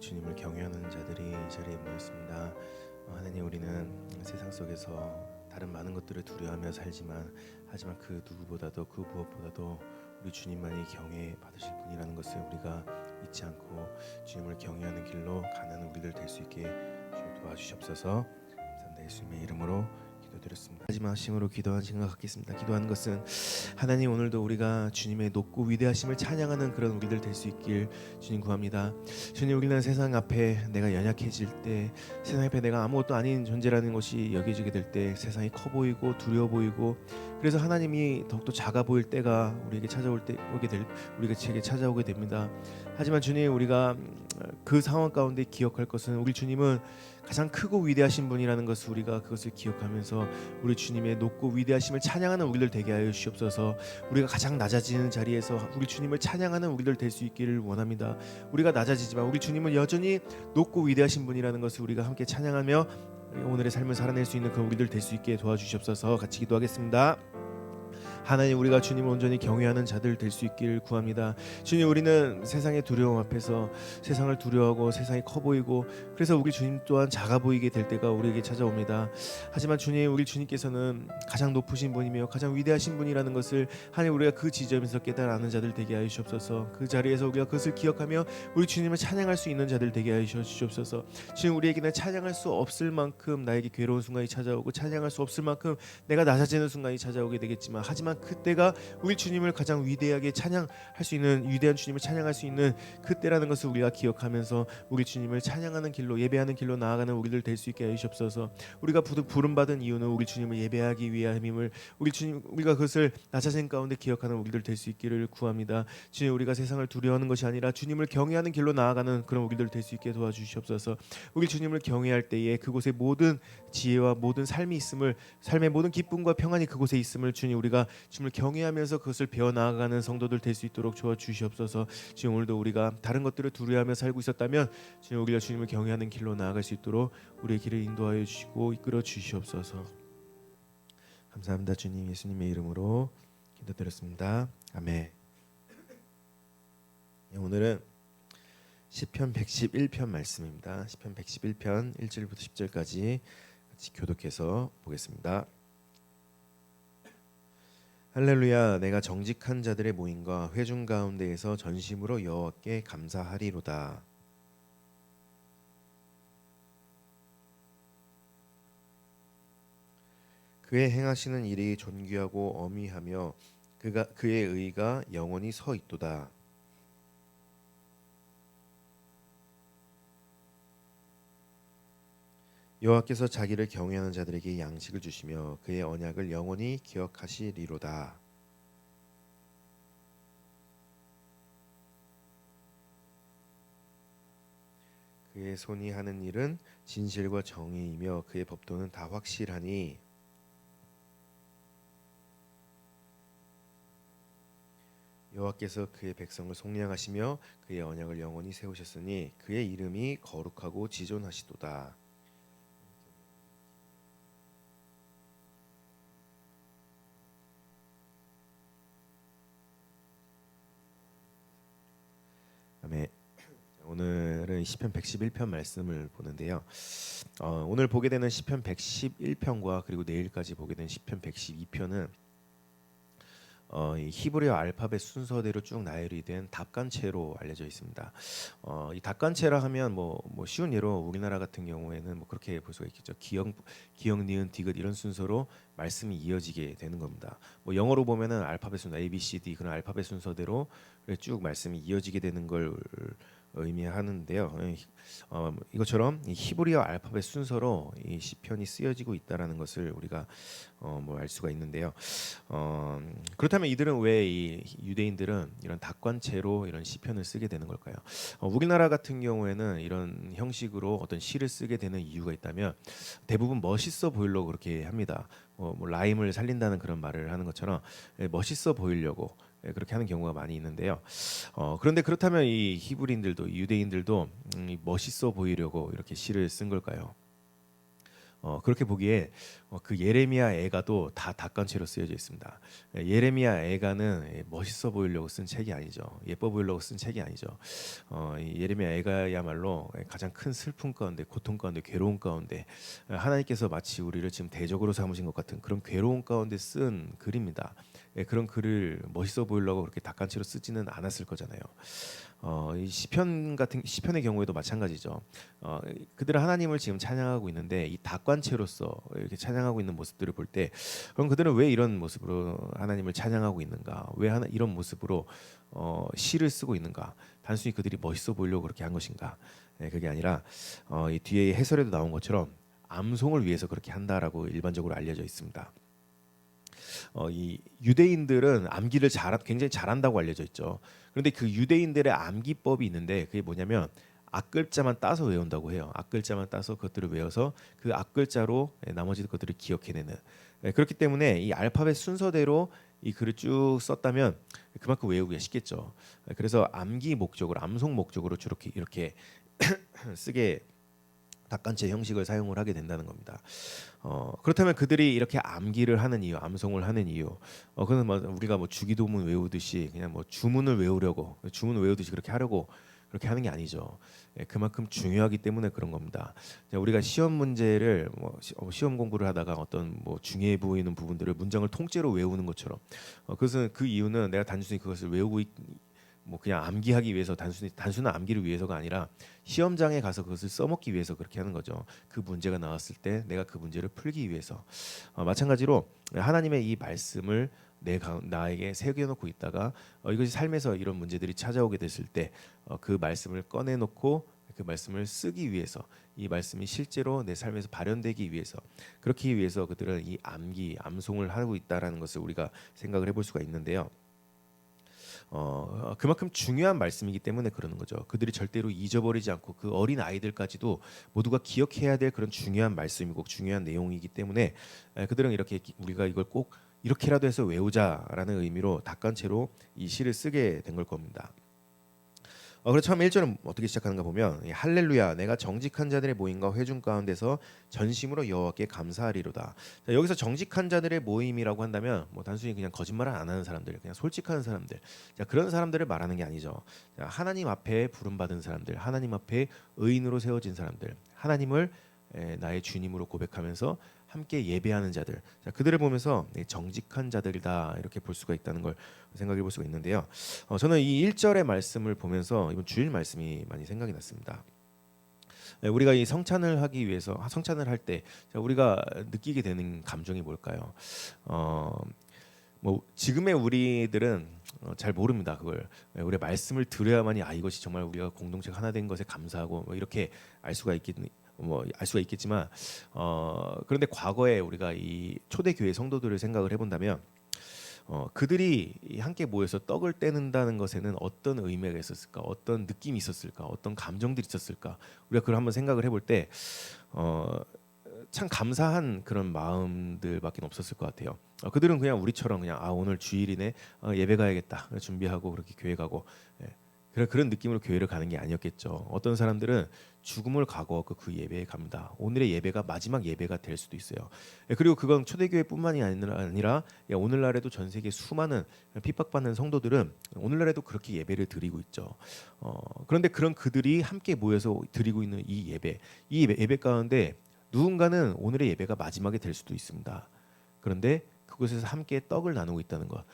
주님을 경외하는 자들이 이 자리에 모였습니다. 하나님, 우리는 세상 속에서 다른 많은 것들을 두려워하며 살지만 하지만 그 누구보다도 그 무엇보다도 우리 주님만이 경외 받으실 분이라는 것을 우리가 잊지 않고 주님을 경외하는 길로 가는 우리들 될 수 있게 주님 도와주시옵소서. 감사합니다. 예수님의 이름으로 기도드렸습니다. 마지막 심으로 기도한 시간 갖겠습니다. 기도하는 것은 하나님, 오늘도 우리가 주님의 높고 위대하심을 찬양하는 그런 우리들 될 수 있길 주님 구합니다. 주님, 우리는 세상 앞에 내가 연약해질 때, 세상 앞에 내가 아무것도 아닌 존재라는 것이 여겨지게 될 때 세상이 커 보이고 두려워 보이고, 그래서 하나님이 더욱더 작아 보일 때가 우리에게 찾아오게 됩니다. 하지만 주님, 우리가 그 상황 가운데 기억할 것은 우리 주님은 가장 크고 위대하신 분이라는 것을 우리가 그것을 기억하면서 우리 주님의 높고 위대하심을 찬양하는 우리들 되게 하여 주시옵소서. 우리가 가장 낮아지는 자리에서 우리 주님을 찬양하는 우리들 될 수 있기를 원합니다. 우리가 낮아지지만 우리 주님은 여전히 높고 위대하신 분이라는 것을 우리가 함께 찬양하며 오늘의 삶을 살아낼 수 있는 그 우리들 될 수 있게 도와주시옵소서. 같이 기도하겠습니다. 하나님, 우리가 주님을 온전히 경외하는 자들 될 수 있기를 구합니다. 주님, 우리는 세상의 두려움 앞에서 세상을 두려워하고 세상이 커 보이고, 그래서 우리 주님 또한 작아 보이게 될 때가 우리에게 찾아옵니다. 하지만 주님, 우리 주님께서는 가장 높으신 분이며 가장 위대하신 분이라는 것을 하나님, 우리가 그 지점에서 깨달아 아는 자들 되게 하여 주시옵소서. 그 자리에서 우리가 그것을 기억하며 우리 주님을 찬양할 수 있는 자들 되게 하여 주시옵소서. 주님, 우리에게는 찬양할 수 없을 만큼 나에게 괴로운 순간이 찾아오고, 찬양할 수 없을 만큼 내가 낮아지는 순간이 찾아오게 되겠지만, 하지만 그때가 우리 주님을 가장 위대하게 찬양할 수 있는, 위대한 주님을 찬양할 수 있는 그때라는 것을 우리가 기억하면서 우리 주님을 찬양하는 길로, 예배하는 길로 나아가는 우리들 될 수 있게 해 주시옵소서. 우리가 부름받은 이유는 우리 주님을 예배하기 위함임을 우리가 그것을 낮아진 가운데 기억하는 우리들 될 수 있기를 구합니다. 주님, 우리가 세상을 두려워하는 것이 아니라 주님을 경외하는 길로 나아가는 그런 우리들 될 수 있게 도와주시옵소서. 우리 주님을 경외할 때에 그곳에 모든 지혜와 모든 삶이 있음을, 삶의 모든 기쁨과 평안이 그곳에 있음을 주님, 우리가 주님을 경외하면서 그것을 배워나가는 성도들 될 수 있도록 도와주시옵소서. 주님, 오늘도 우리가 다른 것들을 두려워하며 살고 있었다면 주님, 우리가 주님을 경외하는 길로 나아갈 수 있도록 우리의 길을 인도하여 주시고 이끌어 주시옵소서. 감사합니다. 주님, 예수님의 이름으로 기도드렸습니다. 아멘. 오늘은 시편 111편 말씀입니다. 시편 111편 1절부터 10절까지 같이 교독해서 보겠습니다. 할렐루야. 내가 정직한 자들의 모임과 회중 가운데에서 전심으로 여호와께 감사하리로다. 그의 행하시는 일이 존귀하고 어미하며 그의 의가 영원히 서 있도다. 여호와께서 자기를 경외하는 자들에게 양식을 주시며 그의 언약을 영원히 기억하시리로다. 그의 손이 하는 일은 진실과 정의이며 그의 법도는 다 확실하니 여호와께서 그의 백성을 속량하시며 그의 언약을 영원히 세우셨으니 그의 이름이 거룩하고 지존하시도다. 아멘. 오늘은 시편 111편 말씀을 보는데요. 오늘 보게 되는 시편 111편과 그리고 내일까지 보게 되는 시편 112편은 이 히브리어 알파벳 순서대로 쭉 나열이 된 답간체로 알려져 있습니다. 이 답간체라 하면 뭐 쉬운 예로 우리나라 같은 경우에는 뭐 그렇게 볼 수가 있겠죠. 기역, 니은, 디귿 이런 순서로 말씀이 이어지게 되는 겁니다. 뭐 영어로 보면은 알파벳 순서 A, B, C, D 그런 알파벳 순서대로 쭉 말씀이 이어지게 되는 걸 의미하는데요. 이것처럼 이 히브리어 알파벳 순서로 이 시편이 쓰여지고 있다라는 것을 우리가 뭐 알 수가 있는데요. 그렇다면 이들은 왜 이 유대인들은 이런 답관체로 이런 시편을 쓰게 되는 걸까요? 우리나라 같은 경우에는 이런 형식으로 어떤 시를 쓰게 되는 이유가 있다면 대부분 멋있어 보이려고 그렇게 합니다. 뭐 라임을 살린다는 그런 말을 하는 것처럼 멋있어 보이려고 그렇게 하는 경우가 많이 있는데요. 그런데 그렇다면 이 히브리인들도, 유대인들도 멋있어 보이려고 이렇게 시를 쓴 걸까요? 그렇게 보기에 그 예레미야 애가도 다 닭관체로 쓰여져 있습니다. 예레미야 애가는 멋있어 보이려고 쓴 책이 아니죠. 예뻐 보이려고 쓴 책이 아니죠. 이 예레미야 애가야말로 가장 큰 슬픔 가운데, 고통 가운데, 괴로움 가운데 하나님께서 마치 우리를 지금 대적으로 삼으신 것 같은 그런 괴로움 가운데 쓴 글입니다. 그런 글을 멋있어 보이려고 그렇게 닭관체로 쓰지는 않았을 거잖아요. 이 시편의 경우에도 마찬가지죠. 그들은 하나님을 지금 찬양하고 있는데 이 닭관체로서 이렇게 찬양하고 있는 모습들을 볼 때, 그럼 그들은 왜 이런 모습으로 하나님을 찬양하고 있는가? 왜 이런 모습으로 시를 쓰고 있는가? 단순히 그들이 멋있어 보이려고 그렇게 한 것인가? 그게 아니라 이 뒤에 해설에도 나온 것처럼 암송을 위해서 그렇게 한다라고 일반적으로 알려져 있습니다. 이 유대인들은 암기를 굉장히 잘한다고 알려져 있죠. 그런데 그 유대인들의 암기법이 있는데 그게 뭐냐면 앞글자만 따서 외운다고 해요. 앞글자만 따서 그것들을 외워서 그 앞글자로 나머지 것들을 기억해내는. 그렇기 때문에 이 알파벳 순서대로 이 글을 쭉 썼다면 그만큼 외우기가 쉽겠죠. 그래서 암기 목적으로, 암송 목적으로 주로 이렇게 쓰게 닭관체 형식을 사용을 하게 된다는 겁니다. 그렇다면 그들이 이렇게 암기를 하는 이유, 암송을 하는 이유, 그는 뭐 우리가 뭐 주기도문 외우듯이 그냥 뭐 주문을 외우려고, 주문 외우듯이 그렇게 하려고 그렇게 하는 게 아니죠. 그만큼 중요하기 때문에 그런 겁니다. 우리가 시험 문제를 시험 공부를 하다가 어떤 뭐 중요해 보이는 부분들을 문장을 통째로 외우는 것처럼, 그것은 그 이유는 내가 단순히 그것을 외우고 뭐 그냥 암기하기 위해서 단순한 암기를 위해서가 아니라 시험장에 가서 그것을 써먹기 위해서 그렇게 하는 거죠. 그 문제가 나왔을 때 내가 그 문제를 풀기 위해서. 마찬가지로 하나님의 이 말씀을 나에게 새겨놓고 있다가 이것이 삶에서 이런 문제들이 찾아오게 됐을 때 그 말씀을 꺼내놓고 그 말씀을 쓰기 위해서, 이 말씀이 실제로 내 삶에서 발현되기 위해서, 그렇기 위해서 그들은 이 암송을 하고 있다라는 것을 우리가 생각을 해볼 수가 있는데요. 그만큼 중요한 말씀이기 때문에 그러는 거죠. 그들이 절대로 잊어버리지 않고 그 어린 아이들까지도 모두가 기억해야 될 그런 중요한 말씀이고 중요한 내용이기 때문에 그들은 이렇게 우리가 이걸 꼭 이렇게라도 해서 외우자라는 의미로 닭관체로 이 시를 쓰게 된 걸 겁니다. 그래서 처음 1절은 어떻게 시작하는가 보면 할렐루야 내가 정직한 자들의 모임과 회중 가운데서 전심으로 여호와께 감사하리로다. 자, 여기서 정직한 자들의 모임이라고 한다면 뭐 단순히 그냥 거짓말을 안 하는 사람들, 그냥 솔직한 사람들, 자, 그런 사람들을 말하는 게 아니죠. 자, 하나님 앞에 부름받은 사람들, 하나님 앞에 의인으로 세워진 사람들, 하나님을 나의 주님으로 고백하면서 함께 예배하는 자들, 자, 그들을 보면서 정직한 자들이다 이렇게 볼 수가 있다는 걸 생각해 볼 수가 있는데요. 저는 이 1절의 말씀을 보면서 이번 주일 말씀이 많이 생각이 났습니다. 우리가 이 성찬을 하기 위해서 성찬을 할 때 우리가 느끼게 되는 감정이 뭘까요? 뭐 지금의 우리들은 잘 모릅니다. 그걸 우리가 말씀을 들어야만이 이것이 정말 우리가 공동체가 하나 된 것에 감사하고 뭐 이렇게 알 수가 있겠지만 그런데 과거에 우리가 이 초대교회 성도들을 생각을 해본다면 그들이 함께 모여서 떡을 떼는다는 것에는 어떤 의미가 있었을까, 어떤 느낌이 있었을까, 어떤 감정들이 있었을까, 우리가 그걸 한번 생각을 해볼 때 참 감사한 그런 마음들밖에 없었을 것 같아요. 그들은 그냥 우리처럼 그냥 오늘 주일이네, 예배 가야겠다 준비하고 그렇게 교회 가고, 그런 느낌으로 교회를 가는 게 아니었겠죠. 어떤 사람들은 죽음을 각오하고 그 예배에 갑니다. 오늘의 예배가 마지막 예배가 될 수도 있어요. 그리고 그건 초대교회뿐만이 아니라 오늘날에도 전 세계 수많은 핍박받는 성도들은 오늘날에도 그렇게 예배를 드리고 있죠. 그런데 그런 그들이 함께 모여서 드리고 있는 이 예배 가운데 누군가는 오늘의 예배가 마지막이 될 수도 있습니다. 그런데 그곳에서 함께 떡을 나누고 있다는 것,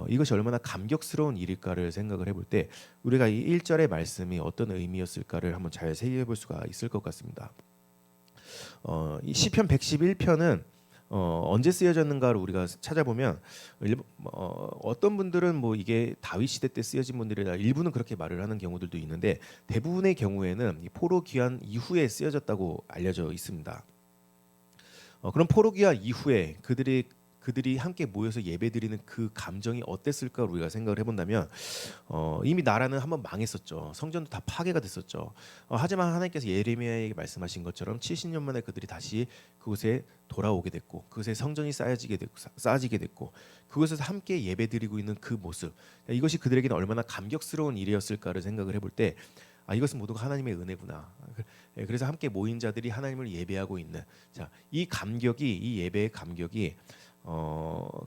이것이 얼마나 감격스러운 일일까를 생각을 해볼 때 우리가 이 1절의 말씀이 어떤 의미였을까를 한번 잘 새겨볼 수가 있을 것 같습니다. 이 시편 111편은 언제 쓰여졌는가를 우리가 찾아보면 어떤 분들은 뭐 이게 다윗 시대 때 쓰여진 분들이라 일부는 그렇게 말을 하는 경우들도 있는데 대부분의 경우에는 이 포로 귀환 이후에 쓰여졌다고 알려져 있습니다. 그럼 포로 귀환 이후에 그들이 함께 모여서 예배드리는 그 감정이 어땠을까 우리가 생각을 해본다면 이미 나라는 한번 망했었죠. 성전도 다 파괴가 됐었죠. 하지만 하나님께서 예레미야에게 말씀하신 것처럼 70년 만에 그들이 다시 그곳에 돌아오게 됐고 그곳에 성전이 쌓아지게 됐고 그곳에서 함께 예배드리고 있는 그 모습, 이것이 그들에게는 얼마나 감격스러운 일이었을까를 생각을 해볼 때 이것은 모두가 하나님의 은혜구나. 그래서 함께 모인 자들이 하나님을 예배하고 있는 이 감격이 이 예배의 감격이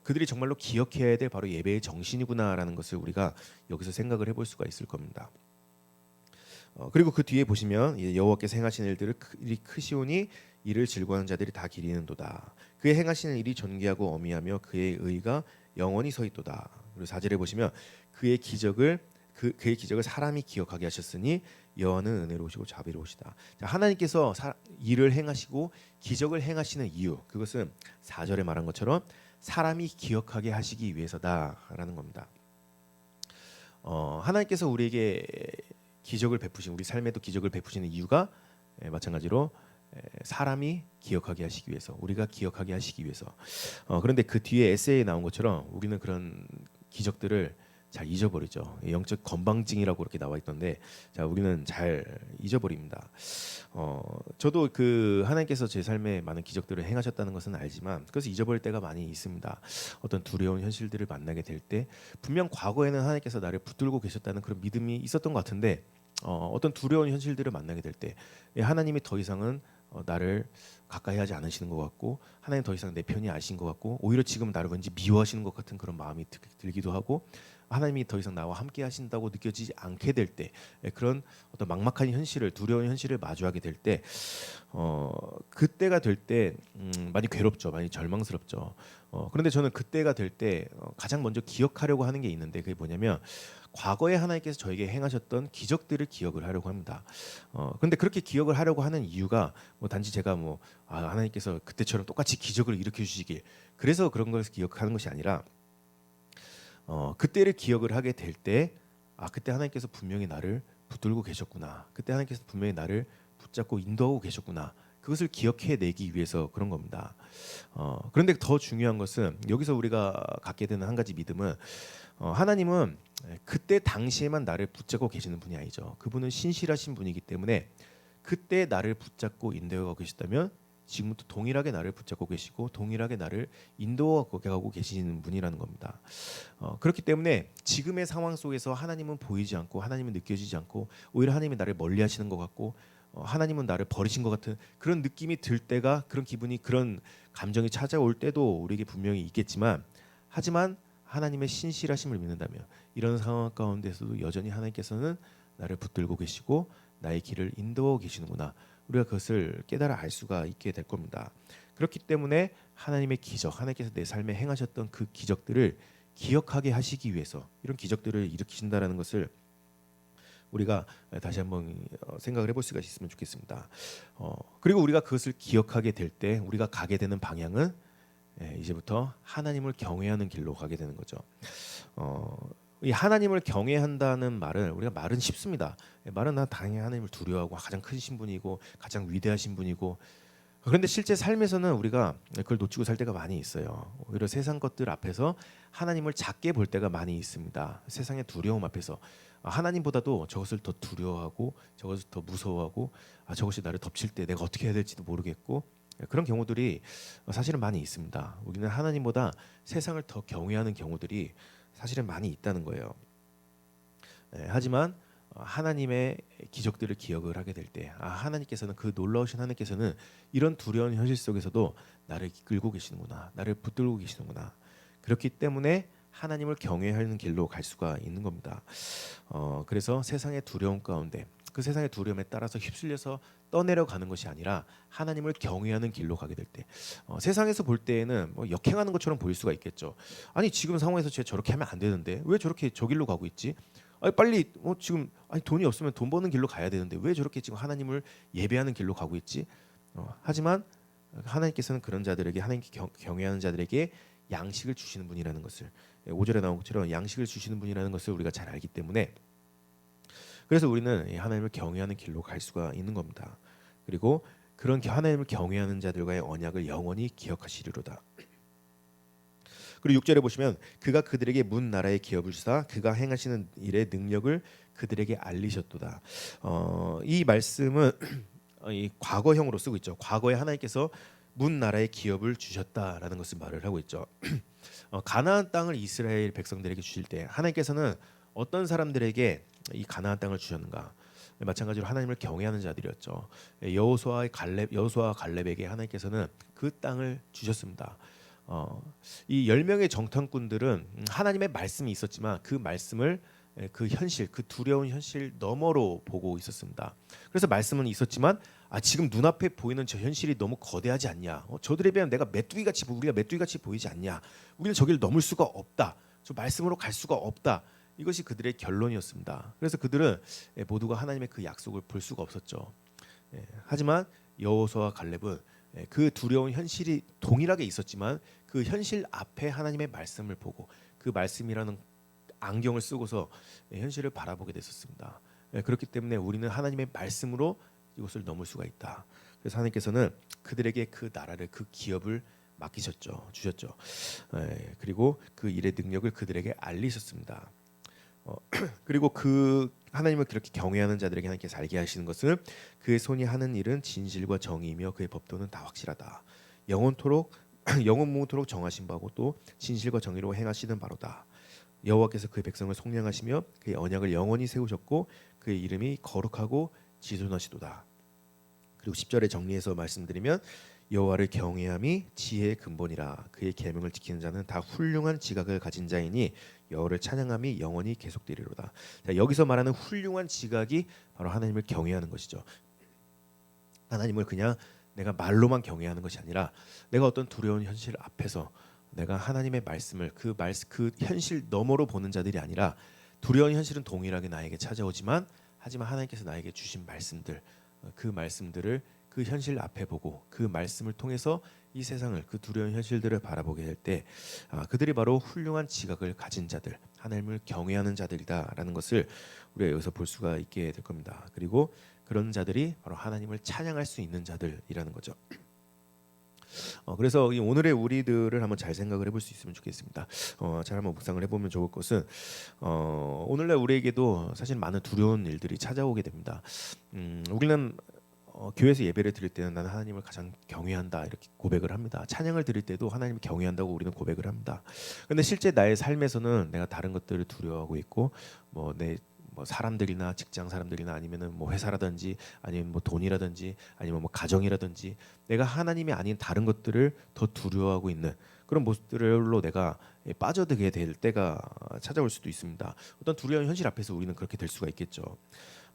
그들이 정말로 기억해야 될 바로 예배의 정신이구나라는 것을 우리가 여기서 생각을 해볼 수가 있을 겁니다. 그리고 그 뒤에 보시면 여호와께서 행하신 일이 크시오니 이를 즐거워하는 자들이 다 기리는도다. 그의 행하시는 일이 존귀하고 어미하며 그의 의가 영원히 서 있도다. 그리고 4절에 보시면 그의 기적을 사람이 기억하게 하셨으니 여호와는 은혜로우시고 자비로우시다. 하나님께서 일을 행하시고 기적을 행하시는 이유, 그것은 4절에 말한 것처럼 사람이 기억하게 하시기 위해서다라는 겁니다. 하나님께서 우리에게 기적을 베푸신, 우리 삶에도 기적을 베푸시는 이유가 마찬가지로 사람이 기억하게 하시기 위해서, 우리가 기억하게 하시기 위해서. 그런데 그 뒤에 에세이에 나온 것처럼 우리는 그런 기적들을 잘 잊어버리죠. 영적 건방증이라고 그렇게 나와 있던데, 우리는 잘 잊어버립니다. 저도 그 하나님께서 제 삶에 많은 기적들을 행하셨다는 것은 알지만 그래서 잊어버릴 때가 많이 있습니다. 어떤 두려운 현실들을 만나게 될 때 분명 과거에는 하나님께서 나를 붙들고 계셨다는 그런 믿음이 있었던 것 같은데 어떤 두려운 현실들을 만나게 될 때 하나님이 더 이상은 나를 가까이 하지 않으시는 것 같고, 하나님 더 이상 내 편이 아신 것 같고, 오히려 지금 나를 왠지 미워하시는 것 같은 그런 마음이 들기도 하고, 하나님이 더 이상 나와 함께 하신다고 느껴지지 않게 될 때, 그런 어떤 막막한 현실을, 두려운 현실을 마주하게 될 때, 그때가 될 때 많이 괴롭죠, 많이 절망스럽죠. 그런데 저는 그때가 될 때 가장 먼저 기억하려고 하는 게 있는데, 그게 뭐냐면 과거에 하나님께서 저에게 행하셨던 기적들을 기억을 하려고 합니다. 그런데 그렇게 기억을 하려고 하는 이유가 단지 제가 하나님께서 그때처럼 똑같이 기적을 일으켜 주시길, 그래서 그런 것을 기억하는 것이 아니라 그때를 기억을 하게 될 때 그때 하나님께서 분명히 나를 붙들고 계셨구나, 그때 하나님께서 분명히 나를 붙잡고 인도하고 계셨구나, 그것을 기억해내기 위해서 그런 겁니다. 그런데 더 중요한 것은 여기서 우리가 갖게 되는 한 가지 믿음은 하나님은 그때 당시에만 나를 붙잡고 계시는 분이 아니죠. 그분은 신실하신 분이기 때문에 그때 나를 붙잡고 인도하고 계시다면 지금부터 동일하게 나를 붙잡고 계시고 동일하게 나를 인도하고 계시는 분이라는 겁니다. 그렇기 때문에 지금의 상황 속에서 하나님은 보이지 않고 하나님은 느껴지지 않고 오히려 하나님이 나를 멀리하시는 것 같고 하나님은 나를 버리신 것 같은 그런 느낌이 들 때가, 그런 기분이, 그런 감정이 찾아올 때도 우리에게 분명히 있겠지만, 하지만 하나님의 신실하심을 믿는다면 이런 상황 가운데서도 여전히 하나님께서는 나를 붙들고 계시고 나의 길을 인도하고 계시는구나, 우리가 그것을 깨달아 알 수가 있게 될 겁니다. 그렇기 때문에 하나님의 기적, 하나님께서 내 삶에 행하셨던 그 기적들을 기억하게 하시기 위해서 이런 기적들을 일으키신다라는 것을 우리가 다시 한번 생각을 해볼 수가 있으면 좋겠습니다. 그리고 우리가 그것을 기억하게 될 때 우리가 가게 되는 방향은 이제부터 하나님을 경외하는 길로 가게 되는 거죠. 이 하나님을 경외한다는 말은 우리가 말은 쉽습니다. 말은 당연히 하나님을 두려워하고 가장 크신 분이고 가장 위대하신 분이고, 그런데 실제 삶에서는 우리가 그걸 놓치고 살 때가 많이 있어요. 오히려 세상 것들 앞에서 하나님을 작게 볼 때가 많이 있습니다. 세상의 두려움 앞에서 하나님보다도 저것을 더 두려워하고 저것을 더 무서워하고 저것이 나를 덮칠 때 내가 어떻게 해야 될지도 모르겠고, 그런 경우들이 사실은 많이 있습니다. 우리는 하나님보다 세상을 더 경외하는 경우들이 사실은 많이 있다는 거예요. 하지만 하나님의 기적들을 기억을 하게 될 때 하나님께서는, 그 놀라우신 하나님께서는 이런 두려운 현실 속에서도 나를 이끌고 계시는구나, 나를 붙들고 계시는구나. 그렇기 때문에 하나님을 경외하는 길로 갈 수가 있는 겁니다. 그래서 세상의 두려움 가운데 그 세상의 두려움에 따라서 휩쓸려서 떠내려가는 것이 아니라 하나님을 경외하는 길로 가게 될 때, 세상에서 볼 때에는 역행하는 것처럼 보일 수가 있겠죠. 아니 지금 상황에서 쟤 저렇게 하면 안 되는데 왜 저렇게 저 길로 가고 있지? 빨리 지금 돈이 없으면 돈 버는 길로 가야 되는데 왜 저렇게 지금 하나님을 예배하는 길로 가고 있지? 하지만 하나님께서는 그런 자들에게, 하나님께 경외하는 자들에게 양식을 주시는 분이라는 것을, 5절에 나온 것처럼 양식을 주시는 분이라는 것을 우리가 잘 알기 때문에, 그래서 우리는 하나님을 경외하는 길로 갈 수가 있는 겁니다. 그리고 그런 하나님을 경외하는 자들과의 언약을 영원히 기억하시리로다. 그리고 6절에 보시면 그가 그들에게 문 나라의 기업을 주사 그가 행하시는 일의 능력을 그들에게 알리셨도다. 이 말씀은 이 과거형으로 쓰고 있죠. 과거에 하나님께서 문 나라의 기업을 주셨다라는 것을 말을 하고 있죠. 가나안 땅을 이스라엘 백성들에게 주실 때 하나님께서는 어떤 사람들에게 이 가나안 땅을 주셨는가? 마찬가지로 하나님을 경외하는 자들이었죠. 여호수아와 갈렙에게 하나님께서는 그 땅을 주셨습니다. 이 10명의 정탐꾼들은 하나님의 말씀이 있었지만 그 말씀을 그 현실, 그 두려운 현실 너머로 보고 있었습니다. 그래서 말씀은 있었지만 지금 눈앞에 보이는 저 현실이 너무 거대하지 않냐? 저들에 비하면 우리가 메뚜기같이 보이지 않냐? 우리는 저기를 넘을 수가 없다. 저 말씀으로 갈 수가 없다. 이것이 그들의 결론이었습니다. 그래서 그들은 모두가 하나님의 그 약속을 볼 수가 없었죠. 하지만 여호수아와 갈렙은 그 두려운 현실이 동일하게 있었지만 그 현실 앞에 하나님의 말씀을 보고 그 말씀이라는 안경을 쓰고서 현실을 바라보게 됐었습니다. 그렇기 때문에 우리는 하나님의 말씀으로 이것을 넘을 수가 있다. 그래서 하나님께서는 그들에게 그 나라를, 그 기업을 주셨죠. 그리고 그 일의 능력을 그들에게 알리셨습니다. 그리고 그 하나님을 그렇게 경외하는 자들에게 하나님께서 알게 하시는 것은 그의 손이 하는 일은 진실과 정의이며 그의 법도는 다 확실하다. 영원토록 정하신 바고 또 진실과 정의로 행하시는 바로다. 여호와께서 그의 백성을 속량하시며 그의 언약을 영원히 세우셨고 그의 이름이 거룩하고 지존하시도다. 그리고 10절에 정리해서 말씀드리면 여호와를 경외함이 지혜의 근본이라 그의 계명을 지키는 자는 다 훌륭한 지각을 가진 자이니 여호와를 찬양함이 영원히 계속되리로다. 자, 여기서 말하는 훌륭한 지각이 바로 하나님을 경외하는 것이죠. 하나님을 그냥 내가 말로만 경외하는 것이 아니라 내가 어떤 두려운 현실 앞에서 내가 하나님의 말씀을 그 현실 너머로 보는 자들이 아니라 두려운 현실은 동일하게 나에게 찾아오지만 하지만 하나님께서 나에게 주신 말씀들 그 말씀들을 그 현실 앞에 보고 그 말씀을 통해서 이 세상을 그 두려운 현실들을 바라보게 될 때 그들이 바로 훌륭한 지각을 가진 자들, 하나님을 경외하는 자들이다라는 것을 우리가 여기서 볼 수가 있게 될 겁니다. 그리고 그런 자들이 바로 하나님을 찬양할 수 있는 자들이라는 거죠. 그래서 오늘의 우리들을 한번 잘 생각을 해볼 수 있으면 좋겠습니다. 잘 한번 묵상을 해보면 좋을 것은 오늘날 우리에게도 사실 많은 두려운 일들이 찾아오게 됩니다. 우리는 교회에서 예배를 드릴 때는 나는 하나님을 가장 경외한다 이렇게 고백을 합니다. 찬양을 드릴 때도 하나님을 경외한다고 우리는 고백을 합니다. 그런데 실제 나의 삶에서는 내가 다른 것들을 두려워하고 있고 내 사람들이나 직장 사람들이나 아니면은 회사라든지 아니면 돈이라든지 아니면 가정이라든지 내가 하나님이 아닌 다른 것들을 더 두려워하고 있는 그런 모습들로 내가 빠져들게 될 때가 찾아올 수도 있습니다. 어떤 두려운 현실 앞에서 우리는 그렇게 될 수가 있겠죠.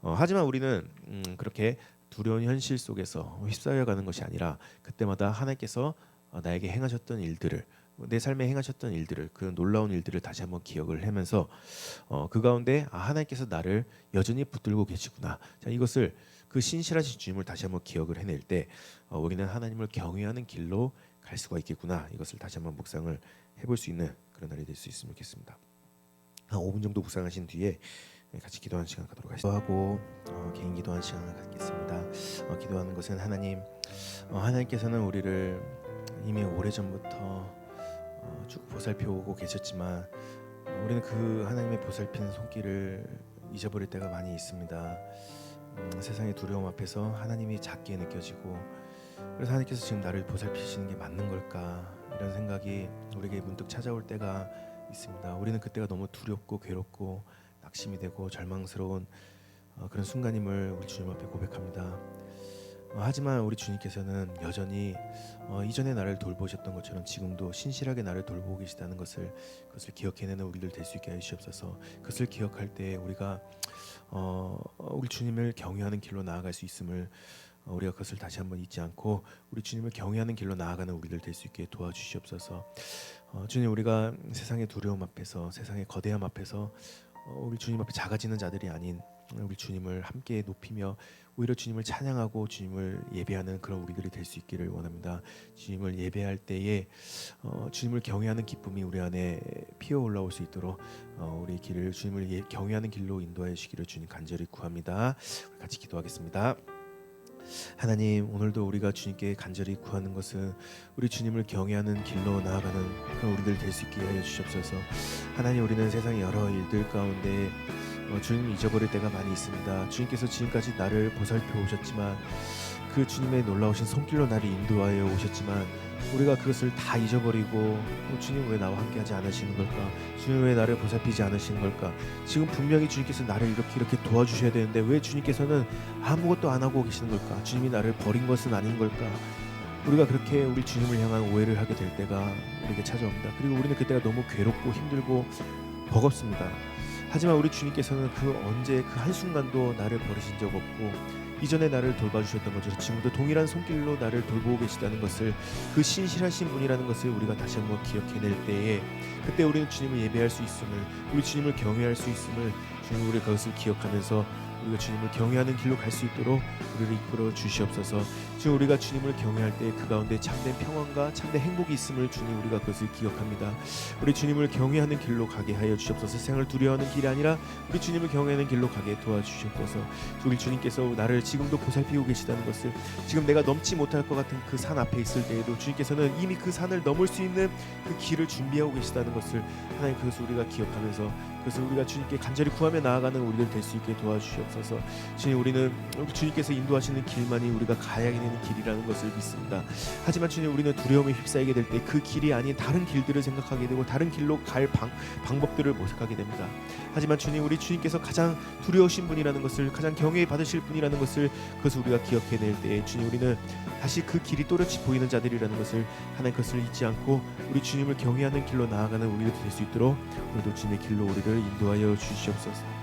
하지만 우리는 그렇게 두려운 현실 속에서 휩싸여가는 것이 아니라 그때마다 하나님께서 나에게 행하셨던 일들을 내 삶에 행하셨던 일들을 그 놀라운 일들을 다시 한번 기억을 하면서 그 가운데 하나님께서 나를 여전히 붙들고 계시구나. 자, 이것을 그 신실하신 주님을 다시 한번 기억을 해낼 때 우리는 하나님을 경외하는 길로 갈 수가 있겠구나. 이것을 다시 한번 묵상을 해볼 수 있는 그런 날이 될 수 있으면 좋겠습니다. 한 5분 정도 묵상하신 뒤에 같이 기도하는 시간 갖도록 하겠습니다. 기도하고 개인 기도하는 시간을 갖겠습니다. 기도하는 것은 하나님께서는 우리를 이미 오래전부터 쭉 보살펴오고 계셨지만 우리는 그 하나님의 보살피는 손길을 잊어버릴 때가 많이 있습니다. 세상의 두려움 앞에서 하나님이 작게 느껴지고 그래서 하나님께서 지금 나를 보살피시는 게 맞는 걸까 이런 생각이 우리에게 문득 찾아올 때가 있습니다. 우리는 그때가 너무 두렵고 괴롭고 낙심이 되고 절망스러운 그런 순간임을 우리 주님 앞에 고백합니다. 하지만 우리 주님께서는 여전히 이전에 나를 돌보셨던 것처럼 지금도 신실하게 나를 돌보고 계시다는 그것을 기억해내는 우리들 될 수 있게 하시옵소서. 그것을 기억할 때 우리가 우리 주님을 경외하는 길로 나아갈 수 있음을 우리가 그것을 다시 한번 잊지 않고 우리 주님을 경외하는 길로 나아가는 우리들 될 수 있게 도와주시옵소서. 주님, 우리가 세상의 두려움 앞에서 세상의 거대함 앞에서 우리 주님 앞에 작아지는 자들이 아닌 우리 주님을 함께 높이며 오히려 주님을 찬양하고 주님을 예배하는 그런 우리들이 될 수 있기를 원합니다. 주님을 예배할 때에 주님을 경외하는 기쁨이 우리 안에 피어 올라올 수 있도록 우리 길을 주님을 경외하는 길로 인도하여 주시기를 주님 간절히 구합니다. 우리 같이 기도하겠습니다. 하나님, 오늘도 우리가 주님께 간절히 구하는 것은 우리 주님을 경외하는 길로 나아가는 그런 우리들 될 수 있게 하여 주시옵소서. 하나님, 우리는 세상의 여러 일들 가운데 주님을 잊어버릴 때가 많이 있습니다. 주님께서 지금까지 나를 보살펴 오셨지만 그 주님의 놀라우신 손길로 나를 인도하여 오셨지만 우리가 그것을 다 잊어버리고 주님 왜 나와 함께하지 않으시는 걸까? 주님 왜 나를 보살피지 않으시는 걸까? 지금 분명히 주님께서 나를 이렇게 도와주셔야 되는데 왜 주님께서는 아무것도 안 하고 계시는 걸까? 주님이 나를 버린 것은 아닌 걸까? 우리가 그렇게 우리 주님을 향한 오해를 하게 될 때가 우리에게 찾아옵니다. 그리고 우리는 그때가 너무 괴롭고 힘들고 버겁습니다. 하지만 우리 주님께서는 그 언제 그 한순간도 나를 버리신 적 없고 이전에 나를 돌봐주셨던 것처럼 지금도 동일한 손길로 나를 돌보고 계시다는 것을, 그 신실하신 분이라는 것을 우리가 다시 한번 기억해낼 때에 그때 우리는 주님을 예배할 수 있음을, 우리 주님을 경외할 수 있음을, 주님 우리 그것을 기억하면서 우리가 주님을 경외하는 길로 갈 수 있도록 우리를 이끌어 주시옵소서. 지금 우리가 주님을 경외할 때 그 가운데 참된 평안과 참된 행복이 있음을 주님 우리가 그것을 기억합니다. 우리 주님을 경외하는 길로 가게 하여 주시옵소서. 세상을 두려워하는 길이 아니라 우리 주님을 경외하는 길로 가게 도와주시옵소서. 우리 주님께서 나를 지금도 보살피고 계시다는 것을, 지금 내가 넘지 못할 것 같은 그 산 앞에 있을 때에도 주님께서는 이미 그 산을 넘을 수 있는 그 길을 준비하고 계시다는 것을 하나님 그것을 우리가 기억하면서 그래서 우리가 주님께 간절히 구하며 나아가는 우리들 될 수 있게 도와주시옵소서. 주님 우리는 주님께서 인도하시는 길만이 우리가 가야 되는 길이라는 것을 믿습니다. 하지만 주님 우리는 두려움에 휩싸이게 될 때 그 길이 아닌 다른 길들을 생각하게 되고 다른 길로 갈 방법들을 모색하게 됩니다. 하지만 주님 우리 주님께서 가장 두려우신 분이라는 것을, 가장 경외 받으실 분이라는 것을 그것을 우리가 기억해낼 때에 주님 우리는 다시 그 길이 또렷이 보이는 자들이라는 것을 하나님 그것을 잊지 않고 우리 주님을 경외하는 길로 나아가는 우리가 될 수 있도록 오늘도 주님의 길로 우리를 인도하여 주시옵소서.